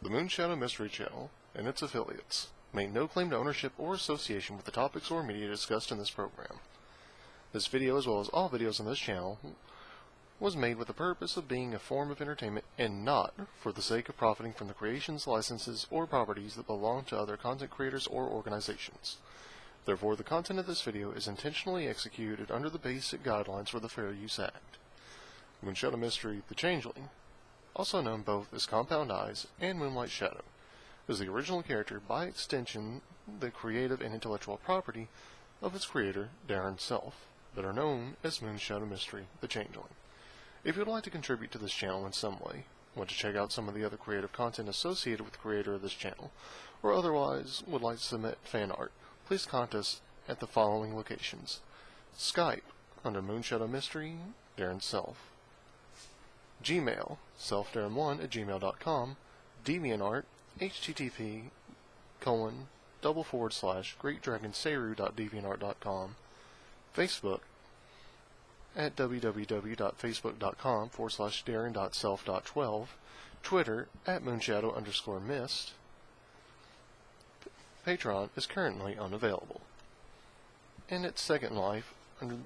The Moonshadow Mystery channel and its affiliates make no claim to ownership or association with the topics or media discussed in this program. This video, as well as all videos on this channel, was made with the purpose of being a form of entertainment and not for the sake of profiting from the creations, licenses, or properties that belong to other content creators or organizations. Therefore, the content of this video is intentionally executed under the basic guidelines for the Fair Use Act. Moonshadow Mystery, the Changeling, also known both as Compound Eyes and Moonlight Shadow, is the original character, by extension the creative and intellectual property of its creator, Darren self, that are known as Moonshadow Mystery, the Changeling. If you would like to contribute to this channel in some way, want to check out some of the other creative content associated with the creator of this channel, or otherwise would like to submit fan art, please contact us at the following locations: Skype under Moonshadow Mystery, Darren self; Gmail, selfdarren1@gmail.com; DeviantArt, http://greatdragonseru.deviantart.com; Facebook at www.facebook.com/darren.self.12; Twitter at Moonshadow_mist. Patreon is currently unavailable. And at SecondLife under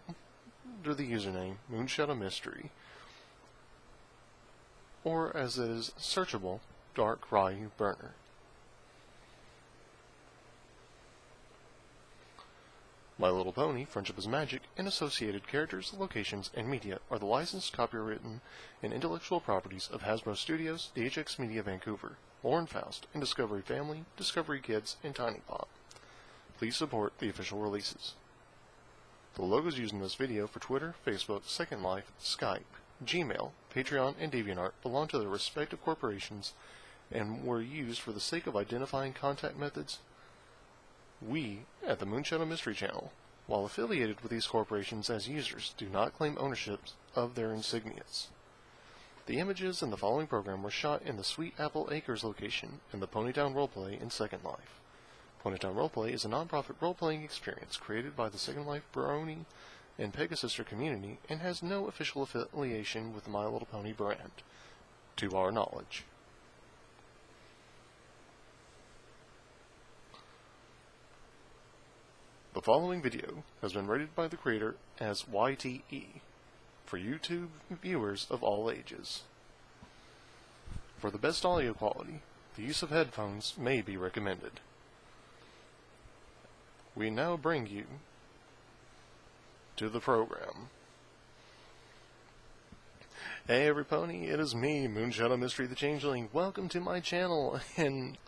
the username Moonshadow Mystery, or as it is searchable, darkryu.burner. My Little Pony, Friendship is Magic, and associated characters, locations, and media are the licensed, copywritten, and intellectual properties of Hasbro Studios, DHX Media Vancouver, Lauren Faust, and Discovery Family, Discovery Kids, and Tiny Pop. Please support the official releases. The logos used in this video for Twitter, Facebook, SecondLife, Skype, Gmail, Patreon, and DeviantArt belong to their respective corporations and were used for the sake of identifying contact methods. We, at the Moonshadow Mystery channel, while affiliated with these corporations as users, do not claim ownership of their insignias. The images in the following program were shot in the Sweet Apple Acres location in the Ponytown Roleplay in Second Life. Ponytown Roleplay is a non-profit role-playing experience created by the Second Life Brony and Pegasister community and has no official affiliation with the My Little Pony brand, to our knowledge. The following video has been rated by the creator as YTE for YouTube viewers of all ages. For the best audio quality, the use of headphones may be recommended. We now bring you to the program. Hey every pony, it is me, Moonshadow Mystery the Changeling. Welcome to my channel, and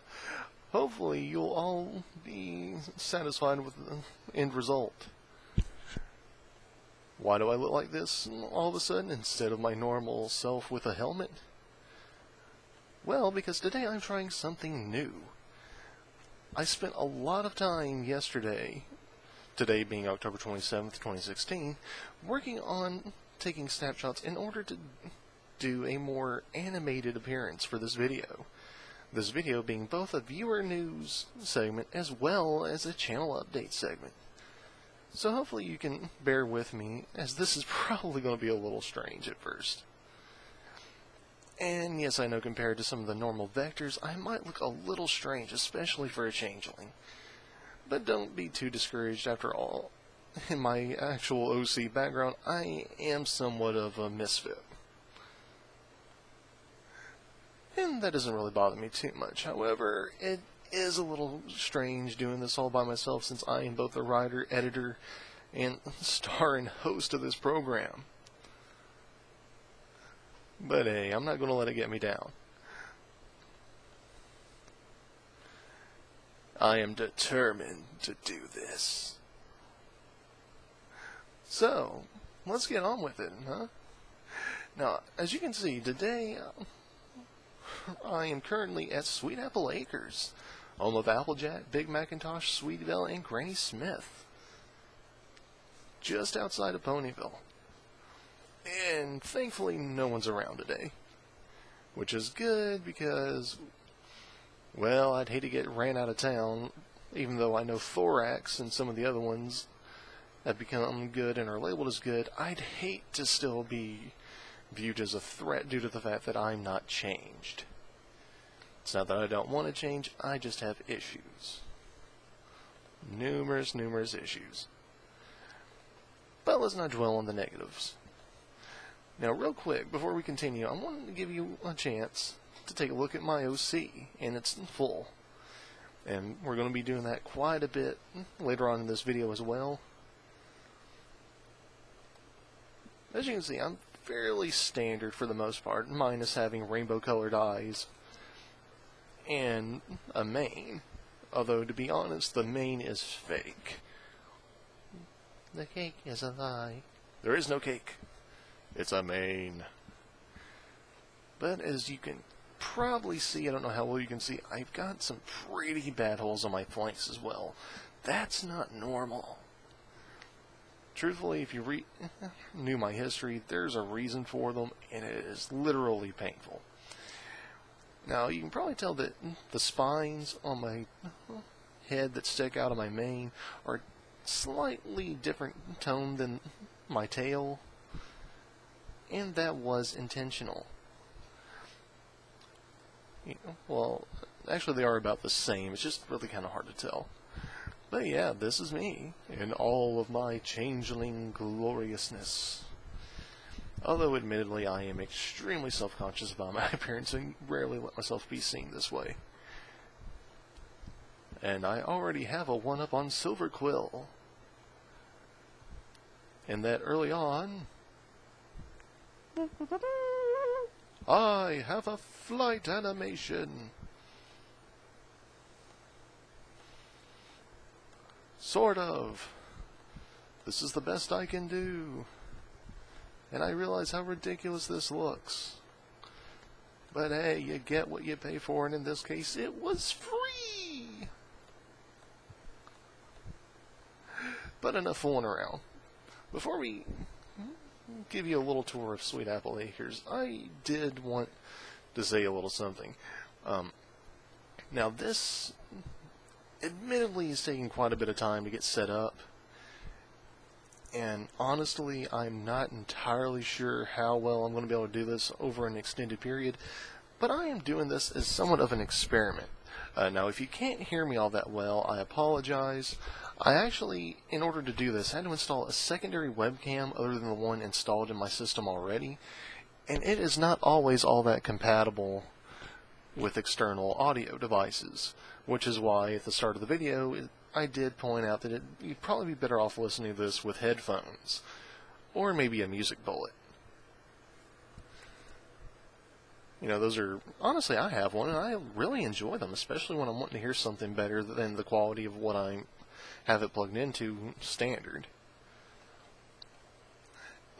hopefully you'll all be satisfied with the end result. Why do I look like this all of a sudden instead of my normal self with a helmet? Well, because today I'm trying something new. I spent a lot of time yesterday, today being October 27th, 2016, working on taking snapshots in order to do a more animated appearance for this video. This video being both a viewer news segment as well as a channel update segment. So hopefully you can bear with me, as this is probably going to be a little strange at first. And yes, I know compared to some of the normal vectors, I might look a little strange, especially for a changeling. But don't be too discouraged, after all. In my actual OC background, I am somewhat of a misfit. And that doesn't really bother me too much. However, it is a little strange doing this all by myself, since I am both a writer, editor, and star and host of this program. But hey, I'm not going to let it get me down. I am determined to do this. So, let's get on with it, huh? Now, as you can see, today I am currently at Sweet Apple Acres, home of Applejack, Big Macintosh, Sweetville, and Granny Smith, just outside of Ponyville. And thankfully no one's around today, which is good because, well, I'd hate to get ran out of town, even though I know Thorax and some of the other ones have become good and are labeled as good. I'd hate to still be viewed as a threat due to the fact that I'm not changed. It's not that I don't want to change, I just have issues. Numerous issues. But let's not dwell on the negatives. Now, real quick, before we continue, I wanted to give you a chance to take a look at my OC, and it's full. And we're going to be doing that quite a bit later on in this video as well. As you can see, I'm fairly standard for the most part, minus having rainbow-colored eyes and a mane. Although, to be honest, the mane is fake. The cake is a lie. There is no cake. It's a mane. But as you can probably see, I don't know how well you can see, I've got some pretty bad holes on my flanks as well. That's not normal. Truthfully, if you knew my history, there's a reason for them, and it is literally painful. Now, you can probably tell that the spines on my head that stick out of my mane are slightly different tone than my tail, and that was intentional. Well, actually they are about the same, it's just really kind of hard to tell. But yeah, this is me, in all of my changeling gloriousness. Although, admittedly, I am extremely self-conscious about my appearance and rarely let myself be seen this way. And I already have a 1-up on Silver Quill. And that early on, I have a flight animation. Sort of. This is the best I can do. And I realize how ridiculous this looks. But hey, you get what you pay for, and in this case, it was free! But enough fooling around. Before we give you a little tour of Sweet Apple Acres, I did want to say a little something. Now this, admittedly, is taking quite a bit of time to get set up. And honestly, I'm not entirely sure how well I'm going to be able to do this over an extended period, but I am doing this as somewhat of an experiment. Now, if you can't hear me all that well, I apologize. I actually, in order to do this, had to install a secondary webcam other than the one installed in my system already, and it is not always all that compatible with external audio devices, which is why at the start of the video, I did point out that you'd probably be better off listening to this with headphones, or maybe a music bullet. You know, those are, honestly, I have one, and I really enjoy them, especially when I'm wanting to hear something better than the quality of what I have it plugged into standard.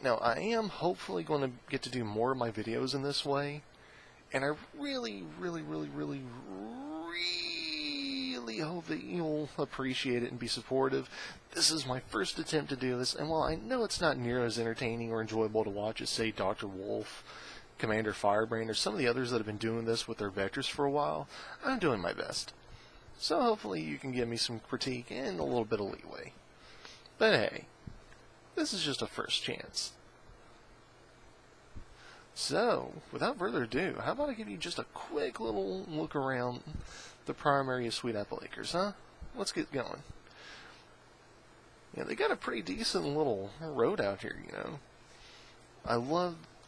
Now, I am hopefully going to get to do more of my videos in this way, and I really hope that you'll appreciate it and be supportive. This is my first attempt to do this, and while I know it's not near as entertaining or enjoyable to watch as, say, Dr. Wolf, Commander Firebrand, or some of the others that have been doing this with their vectors for a while, I'm doing my best. So hopefully you can give me some critique and a little bit of leeway. But hey, this is just a first chance. So, without further ado, how about I give you just a quick little look around the primary of Sweet Apple Acres, huh? Let's get going. Yeah, they got a pretty decent little road out here, you know.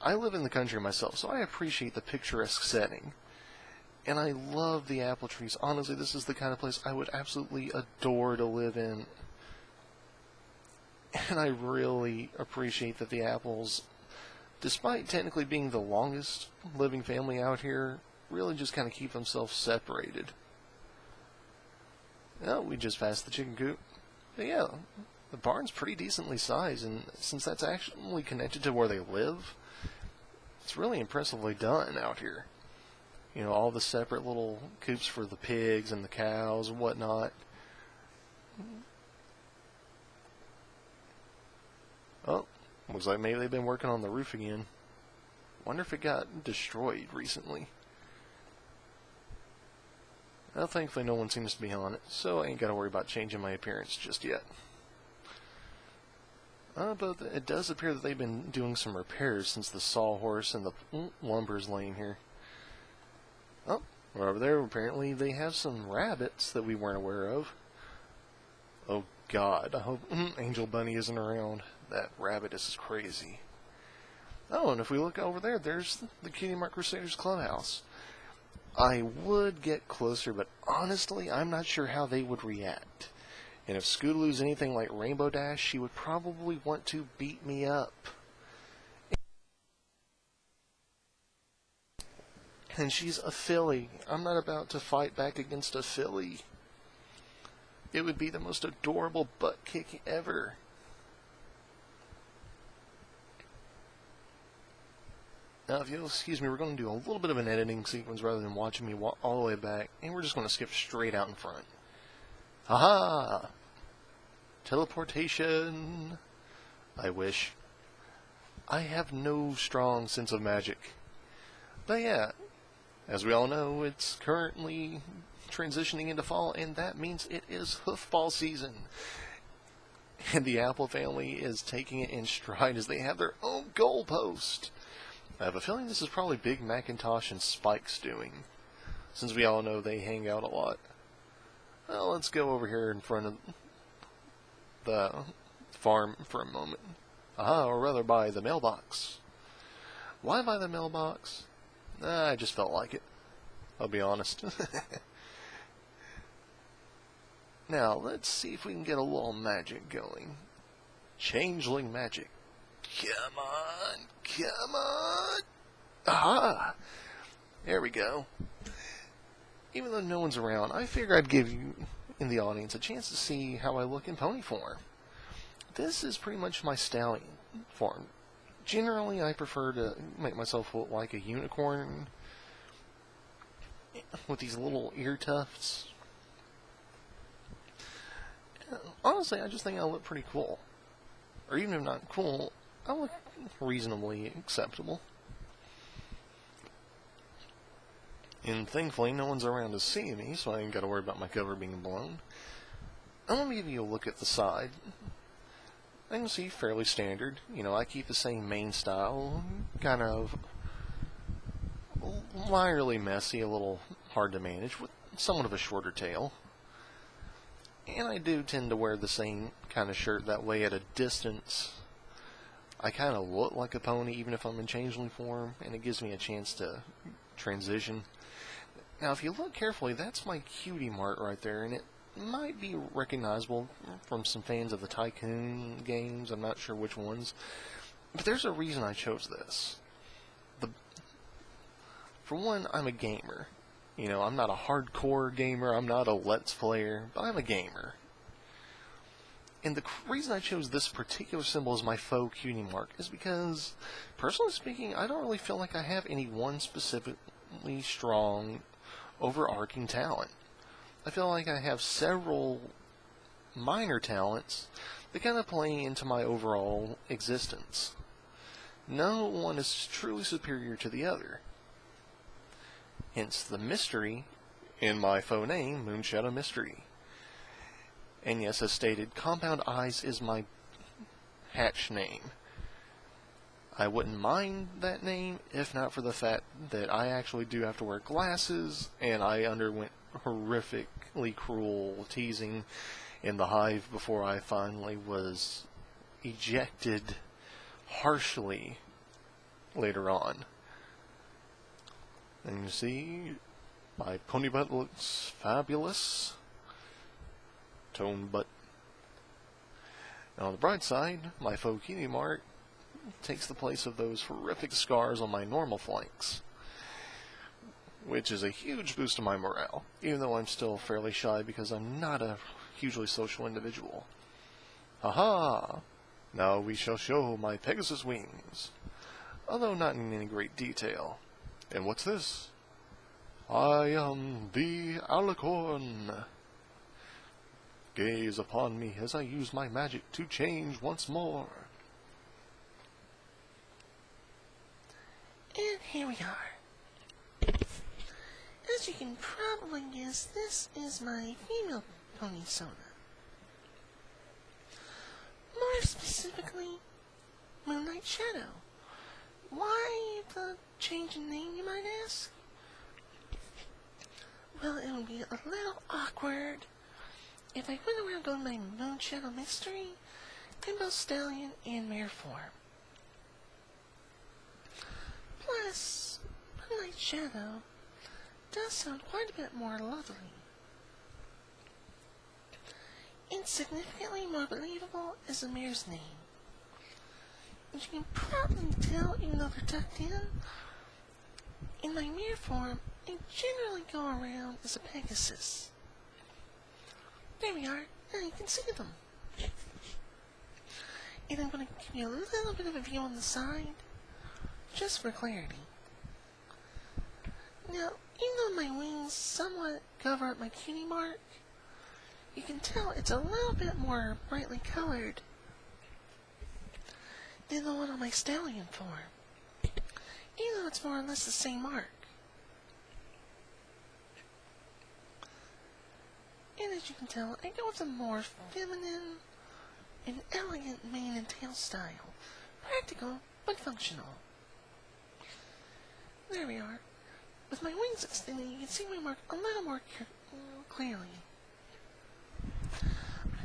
I live in the country myself, so I appreciate the picturesque setting. And I love the apple trees. Honestly, this is the kind of place I would absolutely adore to live in. And I really appreciate that the apples, despite technically being the longest living family out here, really just kind of keep themselves separated. Oh, we just passed the chicken coop. But yeah, the barn's pretty decently sized, and since that's actually connected to where they live, it's really impressively done out here. You know, all the separate little coops for the pigs and the cows and whatnot. Oh, looks like maybe they've been working on the roof again. Wonder if it got destroyed recently. Well, thankfully no one seems to be on it, so I ain't gotta worry about changing my appearance just yet. But it does appear that they've been doing some repairs since the sawhorse and the lumber's laying here. Oh, Over there, apparently, they have some rabbits that we weren't aware of. Oh God, I hope Angel Bunny isn't around. That rabbit is crazy. Oh, and if we look over there, there's the Cutie Mark Crusaders Clubhouse. I would get closer, but honestly, I'm not sure how they would react. And if Scootaloo's anything like Rainbow Dash, she would probably want to beat me up. And she's a filly. I'm not about to fight back against a filly. It would be the most adorable butt kick ever. Now, if you'll excuse me, we're going to do a little bit of an editing sequence rather than watching me walk all the way back, and we're just going to skip straight out in front. Haha! Teleportation! I wish. I have no strong sense of magic. But yeah, as we all know, it's currently transitioning into fall, and that means it is hoofball season. And the Apple family is taking it in stride as they have their own goalpost. I have a feeling this is probably Big Macintosh and Spike's doing, since we all know they hang out a lot. Well, let's go over here in front of the farm for a moment. Or rather by the mailbox. Why by the mailbox? I just felt like it. I'll be honest. Now, let's see if we can get a little magic going. Changeling magic. Come on, come on. Aha! There we go. Even though no one's around, I figure I'd give you in the audience a chance to see how I look in pony form. This is pretty much my stallion form. Generally, I prefer to make myself look like a unicorn with these little ear tufts. Honestly, I just think I look pretty cool. Or even if not cool, I look reasonably acceptable. And thankfully, no one's around to see me, so I ain't got to worry about my cover being blown. I'm going to give you a look at the side. I can see fairly standard. You know, I keep the same main style, kind of minorly messy, a little hard to manage, with somewhat of a shorter tail. And I do tend to wear the same kind of shirt, that way at a distance I kind of look like a pony even if I'm in changeling form, and it gives me a chance to transition. Now if you look carefully, that's my cutie mark right there, and it might be recognizable from some fans of the Tycoon games. I'm not sure which ones, but there's a reason I chose this. For one, I'm a gamer. You know, I'm not a hardcore gamer, I'm not a Let's Player, but I'm a gamer. And the reason I chose this particular symbol as my faux cutie mark is because, personally speaking, I don't really feel like I have any one specifically strong, overarching talent. I feel like I have several minor talents that kind of play into my overall existence. No one is truly superior to the other. Hence the mystery in my faux name, Moonshadow Mystery. And yes, as stated, Compound Eyes is my hatch name. I wouldn't mind that name if not for the fact that I actually do have to wear glasses, and I underwent horrifically cruel teasing in the hive before I finally was ejected harshly later on. And you see, my pony butt looks fabulous. Tone butt. Now on the bright side, my faux cutie mark takes the place of those horrific scars on my normal flanks, which is a huge boost to my morale, even though I'm still fairly shy because I'm not a hugely social individual. Aha! Now we shall show my Pegasus wings, although not in any great detail. And what's this? I am the alicorn. Gaze upon me as I use my magic to change once more. And here we are. As you can probably guess, this is my female pony Sona. More specifically, Moonlight Shadow. Why the change in name, you might ask? well, it would be a little awkward if I went around doing my Moonshadow Mystery in both stallion and mare form. Plus, Moonlight Shadow does sound quite a bit more lovely. And significantly more believable is the mare's name. And you can probably tell, even though they're tucked in my mare form, I generally go around as a Pegasus. There we are. Now you can see them. And I'm going to give you a little bit of a view on the side, just for clarity. Now, even though my wings somewhat cover up my cutie mark, you can tell it's a little bit more brightly colored than the one on my stallion form, even though it's more or less the same mark. And as you can tell, I go with a more feminine and elegant mane and tail style. Practical, but functional. There we are. With my wings extended, you can see my mark a little more clearly.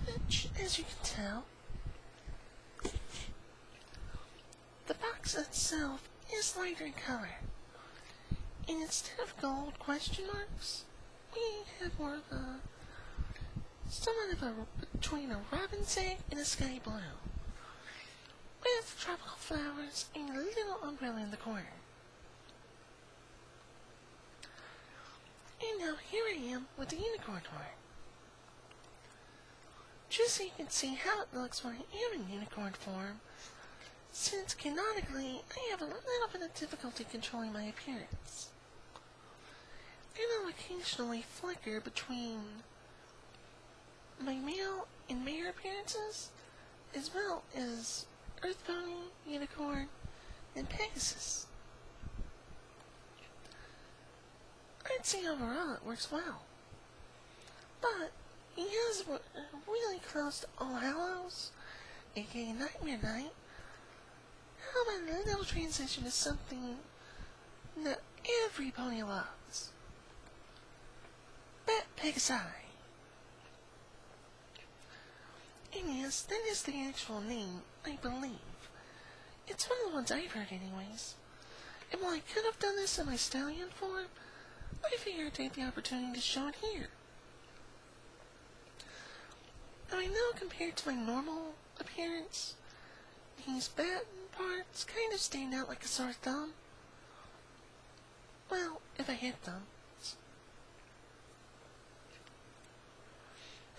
Which, as you can tell, the box itself is lighter in color. And instead of gold question marks, we have more of a somewhat of a between a robin's egg and a sky blue, with tropical flowers and a little umbrella in the corner. And now here I am with the unicorn horn. Just so you can see how it looks when I am in unicorn form, since canonically I have a little bit of difficulty controlling my appearance. And I'll occasionally flicker between my male and mare appearances, as well as Earth Pony, Unicorn, and Pegasus. I'd say overall it works well. But he is really close to All Hallows, aka Nightmare Night. How about a little transition to something that every pony loves? Bat Pegasi. And yes, that is the actual name, I believe. It's one of the ones I've heard anyways. And while I could have done this in my stallion form, I figured I'd take the opportunity to show it here. Now I know compared to my normal appearance, these bat parts kind of stand out like a sore thumb. Well, if I hit them.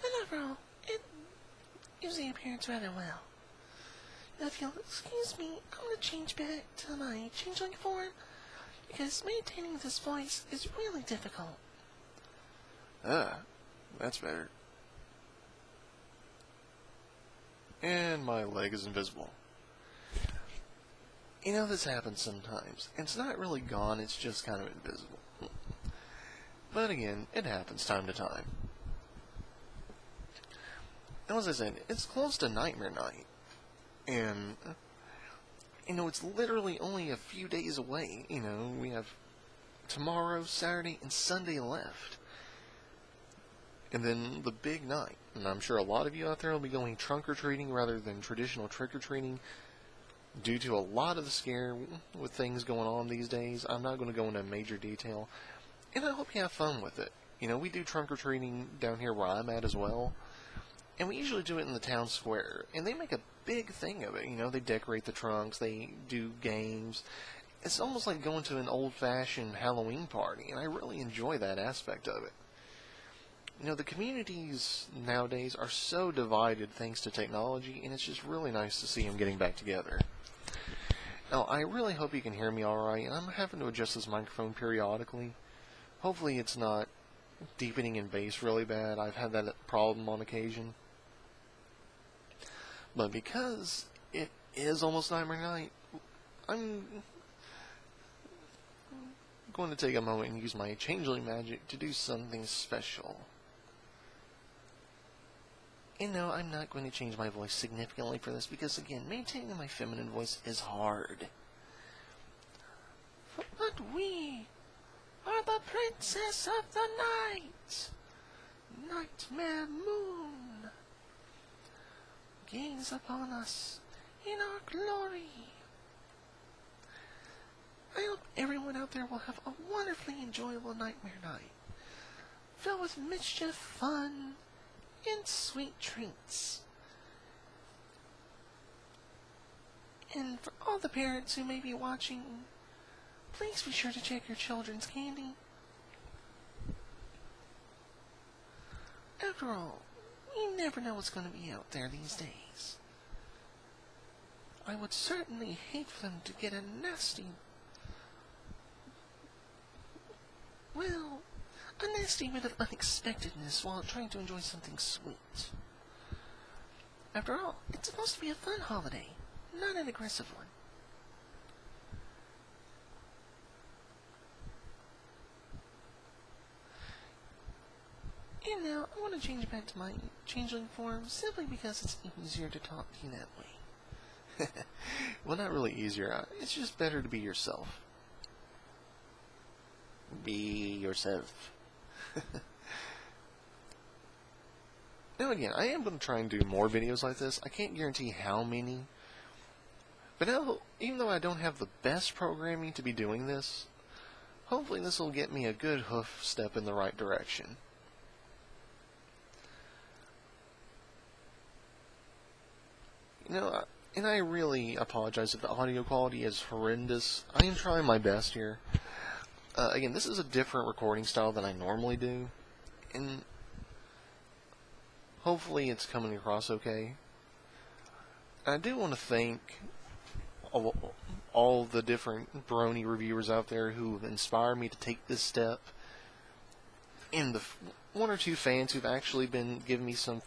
And overall, it gives the appearance rather well. Now if you'll excuse me, I'm going to change back to my changeling form, because maintaining this voice is really difficult. Ah, that's better. And my leg is invisible. You know, this happens sometimes. It's not really gone, it's just kind of invisible. But again, it happens time to time. And as I said, it's close to Nightmare Night. And, you know, it's literally only a few days away. You know, we have tomorrow, Saturday, and Sunday left. And then the big night. And I'm sure a lot of you out there will be going trunk-or-treating rather than traditional trick-or-treating due to a lot of the scare with things going on these days. I'm not going to go into major detail. And I hope you have fun with it. You know, we do trunk-or-treating down here where I'm at as well. And we usually do it in the town square. And they make a big thing of it. You know, they decorate the trunks, they do games. It's almost like going to an old-fashioned Halloween party. And I really enjoy that aspect of it. You know, the communities nowadays are so divided thanks to technology, and it's just really nice to see them getting back together. Now, I really hope you can hear me alright. I'm having to adjust this microphone periodically. Hopefully it's not deepening in bass really bad. I've had that problem on occasion. But because it is almost Nightmare Night, I'm going to take a moment and use my changeling magic to do something special. And no, I'm not going to change my voice significantly for this because, again, maintaining my feminine voice is hard. But we are the princess of the night, Nightmare Moon. Gaze upon us in our glory. I hope everyone out there will have a wonderfully enjoyable Nightmare Night, filled with mischief, fun, and sweet treats. And for all the parents who may be watching, please be sure to check your children's candy. After all, you never know what's going to be out there these days. I would certainly hate for them to get a nasty bit of unexpectedness while trying to enjoy something sweet. After all, it's supposed to be a fun holiday, not an aggressive one. And now, I want to change back to my changeling form simply because it's easier to talk to you that way. Well, not really easier. It's just better to be yourself. Be yourself. Now again, I am going to try and do more videos like this. I can't guarantee how many. But now, even though I don't have the best programming to be doing this, hopefully this will get me a good hoof step in the right direction. You know, and I really apologize if the audio quality is horrendous. I am trying my best here. Again, this is a different recording style than I normally do, and hopefully it's coming across okay. I do want to thank all the different Brony reviewers out there who have inspired me to take this step, and the one or two fans who've actually been giving me some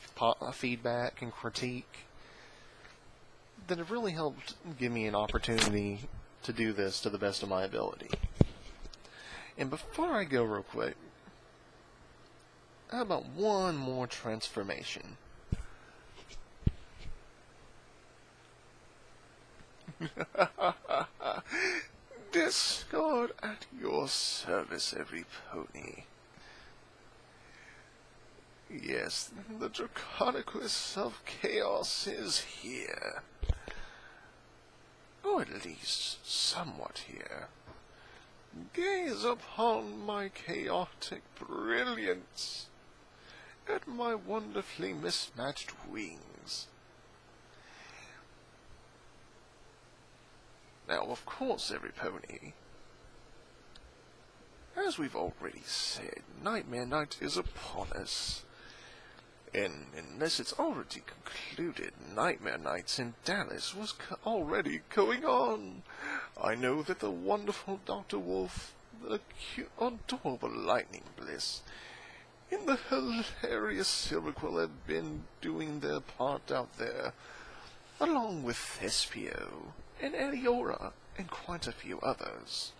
feedback and critique that have really helped give me an opportunity to do this to the best of my ability. And before I go real quick, how about one more transformation? Discord at your service, every pony. Yes, the Draconicus of Chaos is here. Or at least somewhat here. Gaze upon my chaotic brilliance, at my wonderfully mismatched wings. Now, of course, every pony, as we've already said, Nightmare Night is upon us. And unless it's already concluded, Nightmare Nights in Dallas was already going on. I know that the wonderful Dr. Wolf, the cute, adorable Lightning Bliss, and the hilarious Silverquill have been doing their part out there, along with Thespio, and Eliora, and quite a few others.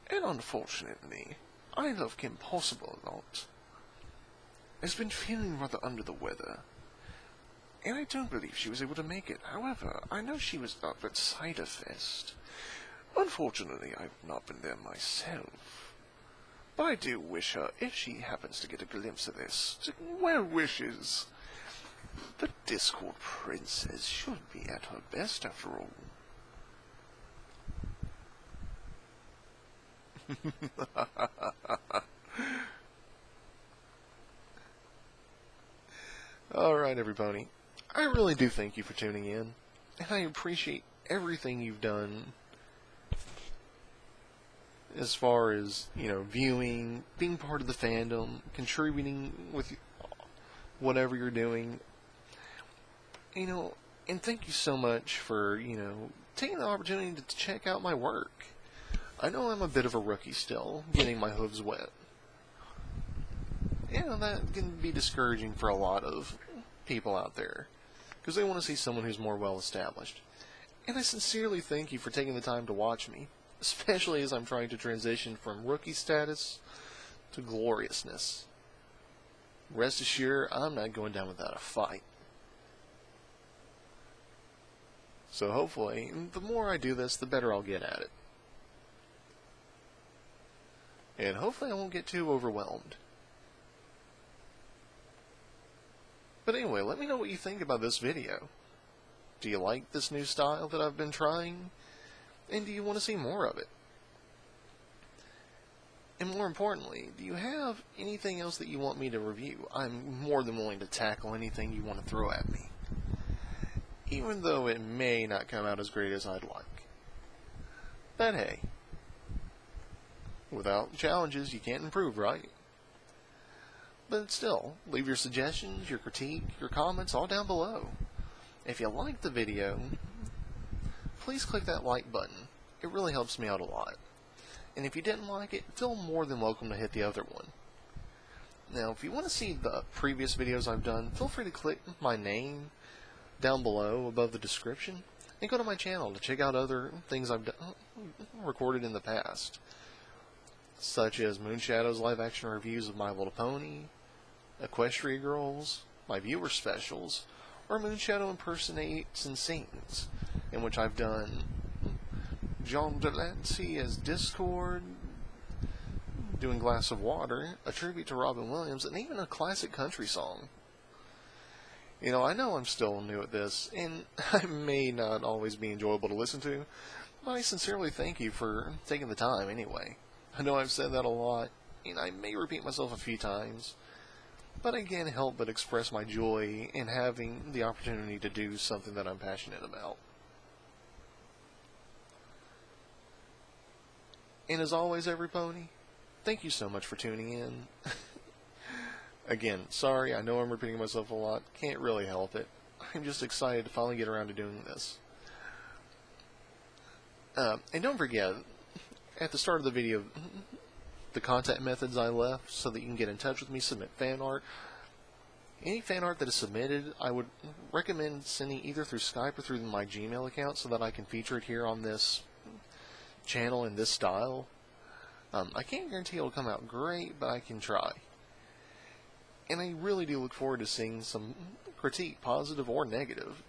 And unfortunately, I love Kim Possible a lot. Has been feeling rather under the weather, and I don't believe she was able to make it. However, I know she was up at Cider Fest. Unfortunately, I've not been there myself. But I do wish her, if she happens to get a glimpse of this, well wishes. The Discord Princess should be at her best after all. Alright, everybody. I really do thank you for tuning in, and I appreciate everything you've done as far as, you know, viewing, being part of the fandom, contributing with whatever you're doing. You know, and thank you so much for, you know, taking the opportunity to check out my work. I know I'm a bit of a rookie still, getting my hooves wet. You know, that can be discouraging for a lot of people out there, because they want to see someone who's more well established. And I sincerely thank you for taking the time to watch me, especially as I'm trying to transition from rookie status to gloriousness. Rest assured, I'm not going down without a fight. So hopefully, the more I do this, the better I'll get at it. and hopefully I won't get too overwhelmed. But anyway, let me know what you think about this video. Do you like this new style that I've been trying? And do you want to see more of it? And more importantly, do you have anything else that you want me to review? I'm more than willing to tackle anything you want to throw at me, even though it may not come out as great as I'd like. But hey, without challenges, you can't improve, right? But still, leave your suggestions, your critique, your comments all down below. If you liked the video, please click that like button. It really helps me out a lot. And if you didn't like it, feel more than welcome to hit the other one. Now, if you want to see the previous videos I've done, feel free to click my name down below above the description and go to my channel to check out other things I've recorded in the past, such as Moonshadow's live action reviews of My Little Pony, Equestria Girls, my viewer specials, or Moonshadow impersonates and sings, in which I've done John Delancey as Discord, doing Glass of Water, a tribute to Robin Williams, and even a classic country song. You know I'm still new at this, and I may not always be enjoyable to listen to, but I sincerely thank you for taking the time anyway. I know I've said that a lot, and I may repeat myself a few times, but I can't help but express my joy in having the opportunity to do something that I'm passionate about. And as always, every pony, thank you so much for tuning in. Again, sorry, I know I'm repeating myself a lot. Can't really help it. I'm just excited to finally get around to doing this. And don't forget, at the start of the video, the contact methods I left so that you can get in touch with me, submit fan art. Any fan art that is submitted, I would recommend sending either through Skype or through my Gmail account so that I can feature it here on this channel in this style. I can't guarantee it'll come out great, but I can try. And I really do look forward to seeing some critique, positive or negative,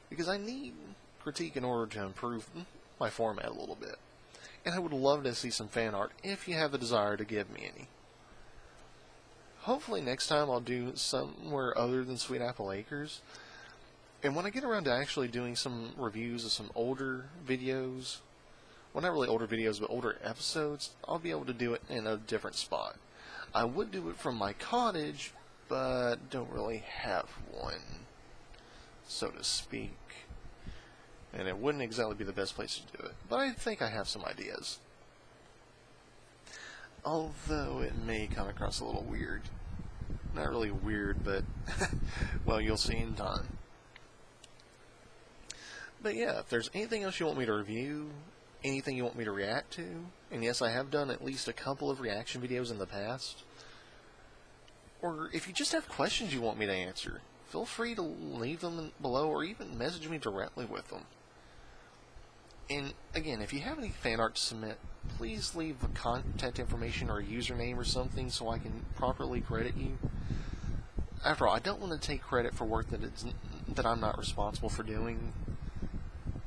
because I need critique in order to improve my format a little bit. And I would love to see some fan art if you have the desire to give me any. Hopefully next time I'll do somewhere other than Sweet Apple Acres. And when I get around to actually doing some reviews of some older videos, well, not really older videos, but older episodes, I'll be able to do it in a different spot. I would do it from my cottage, but don't really have one, so to speak. And it wouldn't exactly be the best place to do it, but I think I have some ideas. Although it may come across a little weird. Not really weird, but, well, you'll see in time. But yeah, if there's anything else you want me to review, anything you want me to react to, and yes, I have done at least a couple of reaction videos in the past, or if you just have questions you want me to answer, feel free to leave them below or even message me directly with them. And again, if you have any fan art to submit, please leave the contact information or a username or something so I can properly credit you. After all, I don't want to take credit for work that I'm not responsible for doing.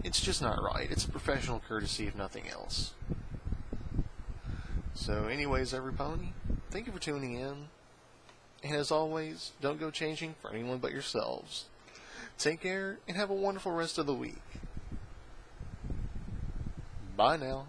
It's just not right. It's a professional courtesy, if nothing else. So anyways, every pony, thank you for tuning in. And as always, don't go changing for anyone but yourselves. Take care and have a wonderful rest of the week. Bye now.